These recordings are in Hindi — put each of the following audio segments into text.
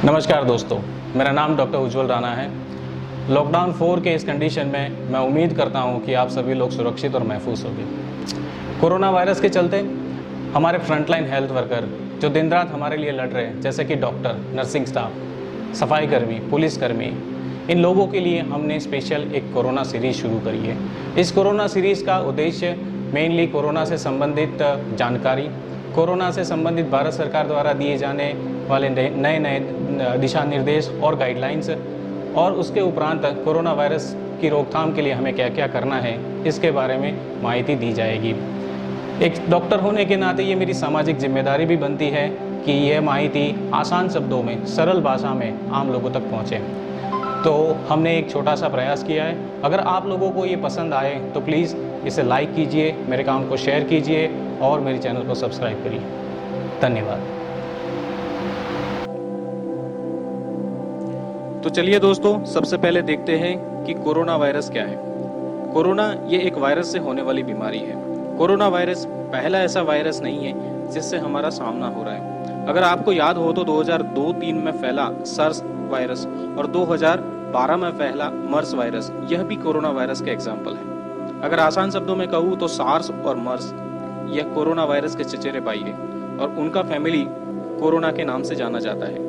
नमस्कार दोस्तों, मेरा नाम डॉक्टर उज्जवल राणा है। लॉकडाउन 4 के इस कंडीशन में मैं उम्मीद करता हूं कि आप सभी लोग सुरक्षित और महफूज होंगे। कोरोना वायरस के चलते हमारे फ्रंटलाइन हेल्थ वर्कर जो दिन रात हमारे लिए लड़ रहे हैं, जैसे कि डॉक्टर, नर्सिंग स्टाफ, सफाई कर्मी, पुलिसकर्मी, इन लोगों के लिए हमने स्पेशल एक कोरोना सीरीज़ शुरू करी है। इस कोरोना सीरीज़ का उद्देश्य मेनली कोरोना से संबंधित जानकारी, कोरोना से संबंधित भारत सरकार द्वारा दिए जाने वाले नए नए दिशा निर्देश और गाइडलाइंस, और उसके उपरांत कोरोना वायरस की रोकथाम के लिए हमें क्या क्या करना है, इसके बारे में माहिती दी जाएगी। एक डॉक्टर होने के नाते ये मेरी सामाजिक जिम्मेदारी भी बनती है कि यह माहिती आसान शब्दों में, सरल भाषा में आम लोगों तक पहुँचे। तो हमने एक छोटा सा प्रयास किया है। अगर आप लोगों को ये पसंद आए तो प्लीज़ इसे लाइक कीजिए, मेरे अकाउंट को शेयर कीजिए और मेरे चैनल को सब्सक्राइब करिए। धन्यवाद। तो चलिए दोस्तों, सबसे पहले देखते हैं कि कोरोना वायरस क्या है। कोरोना ये एक वायरस से होने वाली बीमारी है। कोरोना वायरस पहला ऐसा वायरस नहीं है जिससे हमारा सामना हो रहा है। अगर आपको याद हो तो 2002-03 में फैला सर्स वायरस और 2012 में फैला मर्स वायरस, यह भी कोरोना वायरस के एग्जाम्पल है। अगर आसान शब्दों में कहूँ तो सार्स और मर्स यह कोरोना वायरस के चचेरे भाई है और उनका फैमिली कोरोना के नाम से जाना जाता है।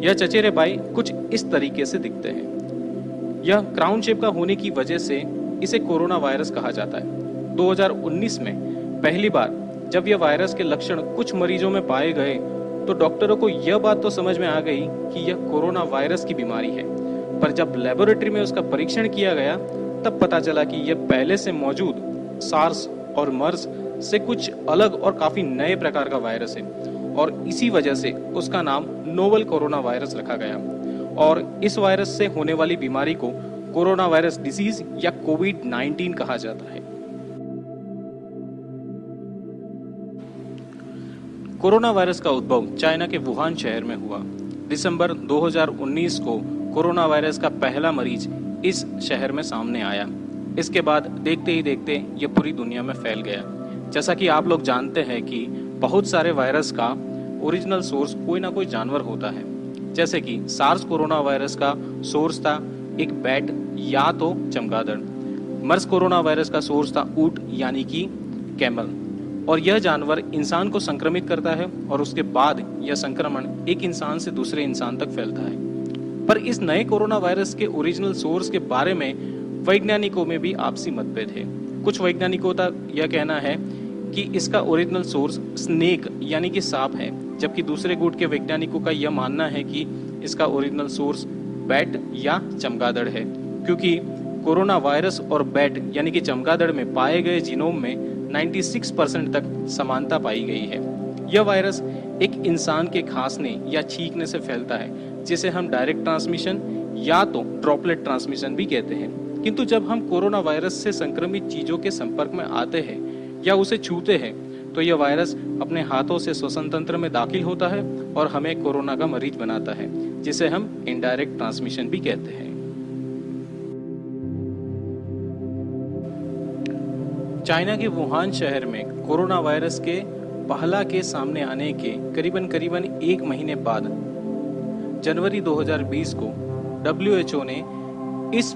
यह चचेरे भाई कुछ इस तरीके से दिखते हैं। यह क्राउन शेप का होने की वजह से इसे कोरोना वायरस कहा जाता है। 2019 में पहली बार जब यह वायरस के लक्षण कुछ मरीजों में पाए गए तो डॉक्टरों को यह बात तो समझ में आ गई कि यह कोरोना वायरस की बीमारी है, पर जब लेबोरेटरी में उसका परीक्षण किया गया तब पता चला कि यह पहले से मौजूद सार्स और मर्स से कुछ अलग और काफी नए प्रकार का वायरस है और इसी वजह से उसका नाम नोवल कोरोना वायरस रखा गया। और इस वायरस से होने वाली बीमारी को कोरोना वायरस डिसीज या कोविड-19 कहा जाता है। कोरोना वायरस का उद्भव चाइना के वुहान शहर में हुआ। दिसंबर 2019 को कोरोना वायरस का पहला मरीज इस शहर में सामने आया। इसके बाद देखते ही देखते ये पूरी दुनिया में फैल गया। जैसा कि आप लोग जानते हैं कि बहुत सारे वायरस का ओरिजिनल सोर्स कोई ना कोई जानवर होता है। जैसे कि सार्स कोरोना वायरस का सोर्स था एक बैट या तो चमगादड़। मर्स कोरोना वायरस का सोर्स था ऊंट यानी कि कैमल, और यह जानवर इंसान को संक्रमित करता है और उसके बाद यह संक्रमण एक इंसान से दूसरे इंसान तक फैलता है। पर इस नए कोरोना वायरस के ओरिजिनल सोर्स के बारे में वैज्ञानिकों में भी आपसी मतभेद है। कुछ वैज्ञानिकों का यह कहना है कि इसका ओरिजिनल सोर्स स्नेक यानी कि सांप है, जबकि दूसरे गुट के वैज्ञानिकों का यह मानना है कि इसका ओरिजिनल सोर्स बैट या चमगादड़ है, क्योंकि कोरोना वायरस और बैट यानी कि चमगादड़ में पाए गए जीनोम में 96% तक समानता पाई गई है। यह वायरस एक इंसान के खांसने या छींकने से फैलता है, जिसे हम डायरेक्ट ट्रांसमिशन या तो ड्रॉपलेट ट्रांसमिशन भी कहते हैं। किंतु जब हम कोरोना वायरस से संक्रमित चीजों के संपर्क में आते हैं या उसे छूते हैं तो यह वायरस अपने हाथों से श्वसन तंत्र में दाखिल होता है और हमें कोरोना का मरीज बनाता है, जिसे हम इनडायरेक्ट ट्रांसमिशन भी कहते हैं। चाइना के वुहान शहर में कोरोना वायरस के पहला केस सामने आने के करीबन 1 महीने बाद जनवरी 2020 को WHO ने इस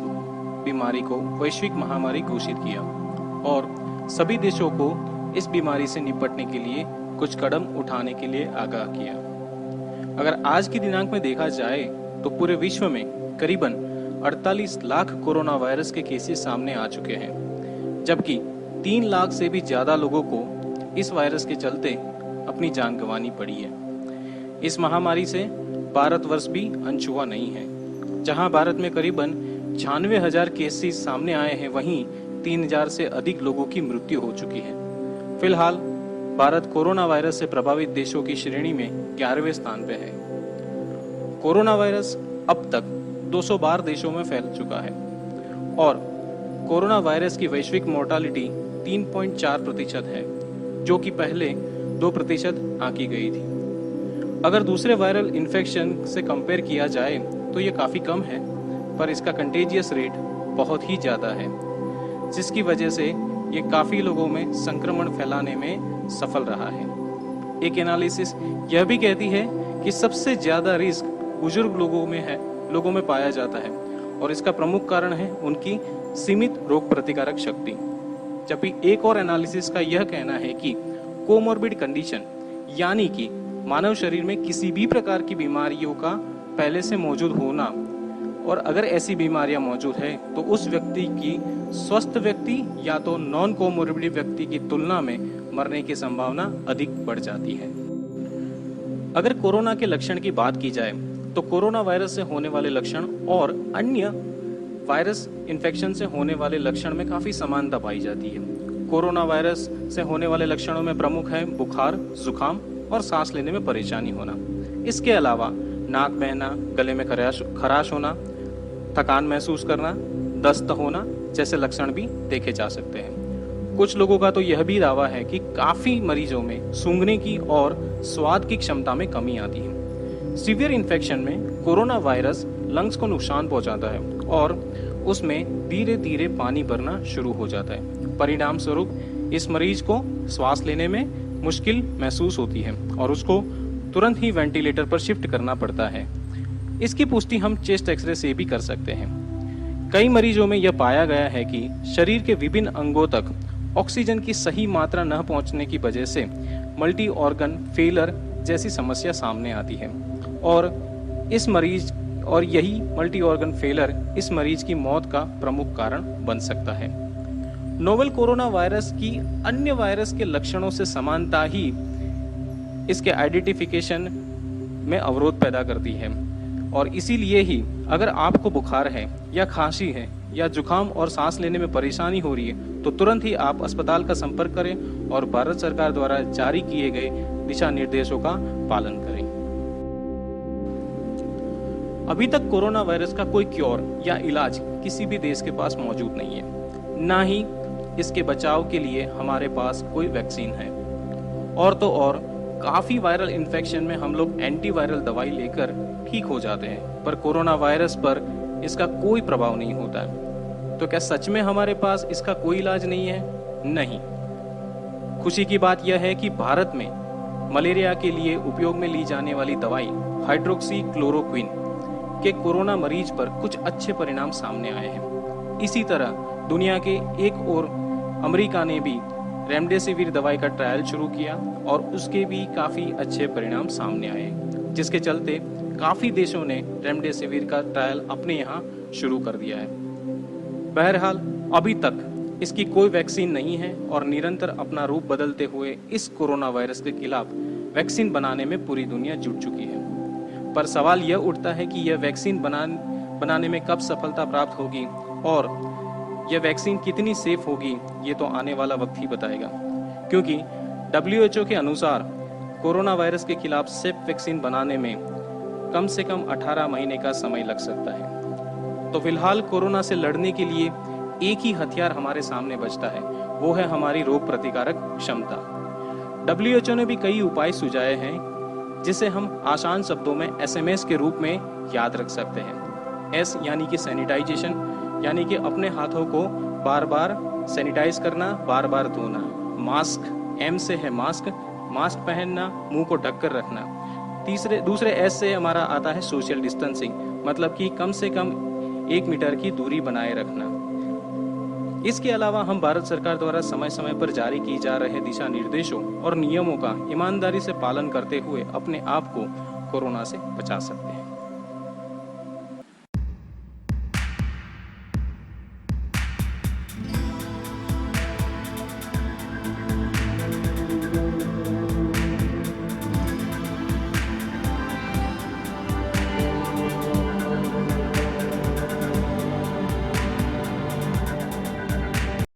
बीमारी को वैश्विक महामारी घोषित किया और सभी देशों को इस बीमारी से निपटने के लिए कुछ कदम उठाने के लिए आगाह किया। अगर आज की दिनांक में देखा जाए तो पूरे विश्व में करीबन 48 लाख कोरोना वायरस के केसेस सामने आ चुके हैं, जबकि 3 लाख से भी ज्यादा लोगों को इस वायरस के चलते अपनी जान गंवानी पड़ी है। इस महामारी से भारतवर्ष भी अनछुआ नहीं है। जहां भारत में करीबन 96,000 केसेस सामने आए हैं, वहीं 3,000 से अधिक लोगों की मृत्यु हो चुकी है। फिलहाल भारत कोरोना वायरस से प्रभावित देशों की श्रेणी में 11वें स्थान पर है। कोरोना वायरस अब तक 212 देशों में फैल चुका है और कोरोना वायरस की वैश्विक मोर्टालिटी 3.4% है, जो कि पहले 2% आंकी गई थी। अगर दूसरे वायरल इन्फेक्शन से कंपेयर किया जाए तो ये काफ़ी कम है, पर इसका कंटेजियस रेट बहुत ही ज़्यादा है, जिसकी वजह से ये काफ़ी लोगों में संक्रमण फैलाने में सफल रहा है। एक एनालिसिस यह भी कहती है कि सबसे ज़्यादा रिस्क बुजुर्ग लोगों में पाया जाता है और इसका प्रमुख कारण है उनकी सीमित रोग प्रतिकारक शक्ति। जबकि एक और एनालिसिस का यह कहना है कि कोमॉर्बिड कंडीशन यानी कि मानव शरीर में किसी भी प्रकार की बीमारियों का पहले से मौजूद होना, और अगर ऐसी बीमारियां मौजूद है तो उस व्यक्ति की स्वस्थ व्यक्ति या तो नॉन कोमॉर्बिड व्यक्ति की तुलना में मरने की संभावना अधिक बढ़ जाती है। अगर कोरोना के लक्षण की बात की जाए तो कोरोना वायरस से होने वाले लक्षण और अन्य वायरस इन्फेक्शन से होने वाले लक्षण में काफी समानता पाई जाती है। कोरोना वायरस से होने वाले लक्षणों में प्रमुख है बुखार, जुकाम और सांस लेने में परेशानी होना। इसके अलावा नाक बहना, गले में खराश होना, थकान महसूस करना, दस्त होना जैसे लक्षण भी देखे जा सकते हैं। कुछ लोगों का तो यह भी दावा है कि काफी मरीजों में सूंघने की और स्वाद की क्षमता में कमी आती है। सीवियर इन्फेक्शन में कोरोना वायरस लंग्स को नुकसान पहुंचाता है और उसमें धीरे धीरे पानी भरना शुरू हो जाता है। परिणाम स्वरूप इस मरीज को सांस लेने में मुश्किल महसूस होती है और उसको तुरंत ही वेंटिलेटर पर शिफ्ट करना पड़ता है। इसकी पुष्टि हम चेस्ट एक्सरे से भी कर सकते हैं। कई मरीजों में यह पाया गया है कि शरीर के विभिन्न अंगों तक ऑक्सीजन की सही मात्रा न पहुंचने की वजह से मल्टी ऑर्गन फेलर जैसी समस्या सामने आती है और यही मल्टी ऑर्गन फेलर इस मरीज की मौत का प्रमुख कारण बन सकता है। नोवेल कोरोना वायरस की अन्य वायरस के लक्षणों से समानता ही इसके आइडेंटिफिकेशन में अवरोध पैदा करती है और इसीलिए ही अगर आपको बुखार है या खांसी है या जुकाम और सांस लेने में परेशानी हो रही है तो तुरंत ही आप अस्पताल का संपर्क करें और भारत सरकार द्वारा जारी किए गए दिशा निर्देशों का पालन करें। अभी तक कोरोना वायरस का कोई क्योर या इलाज किसी भी देश के पास मौजूद नहीं है, ना ही इसके बचाव के लिए हमारे पास कोई वैक्सीन है। और तो और काफी वायरल इन्फेक्शन में हम लोग एंटीवायरल दवाई लेकर ठीक हो जाते हैं, पर कोरोना वायरस पर इसका कोई प्रभाव नहीं होता है। तो क्या सच में हमारे पास इसका कोई इलाज नहीं है? नहीं। खुशी की बात यह है कि भारत में मलेरिया के लिए उपयोग में ली जाने वाली दवाई हाइड्रोक्सी क्लोरोक्विन के कोरोना मरीज पर कुछ अच्छे परिणाम सामने आए हैं। इसी तरह दुनिया के एक और अमेरिका ने भी रेमडेसिविर दवाई का ट्रायल शुरू किया और उसके भी काफी अच्छे परिणाम सामने आए, जिसके चलते काफी देशों ने रेमडेसिविर का ट्रायल अपने यहाँ शुरू कर दिया है। बहरहाल अभी तक इसकी कोई वैक्सीन नहीं है और निरंतर अपना रूप बदलते हुए इस कोरोना वायरस के खिलाफ वैक्सीन बनाने में पूरी दुनिया जुट चुकी है। पर सवाल यह उठता है कि यह वैक्सीन बनाने में कब सफलता प्राप्त होगी और यह वैक्सीन कितनी सेफ होगी, ये तो आने वाला वक्त ही बताएगा। क्योंकि WHO के अनुसार कोरोना वायरस के खिलाफ सेफ वैक्सीन बनाने में कम से कम 18 महीने का समय लग सकता है। तो फिलहाल कोरोना से लड़ने के लिए एक ही हथियार हमारे सामने बचता है, वो है हमारी रोग प्रतिकारक क्षमता। WHO ने भी कई उपाय सुझाए हैं जिसे हम आसान शब्दों में SMS के रूप में याद रख सकते हैं। S यानी कि सैनिटाइजेशन, यानी कि अपने हाथों को बार बार सैनिटाइज करना, बार बार धोना। मास्क, M से है मास्क, मास्क पहनना, मुंह को ढककर रखना। दूसरे S से हमारा आता है सोशल डिस्टेंसिंग, मतलब कि कम से कम 1 मीटर की दूरी बनाए रखना। इसके अलावा हम भारत सरकार द्वारा समय समय पर जारी की जा रहे दिशा निर्देशों और नियमों का ईमानदारी से पालन करते हुए अपने आप को कोरोना से बचा सकते हैं।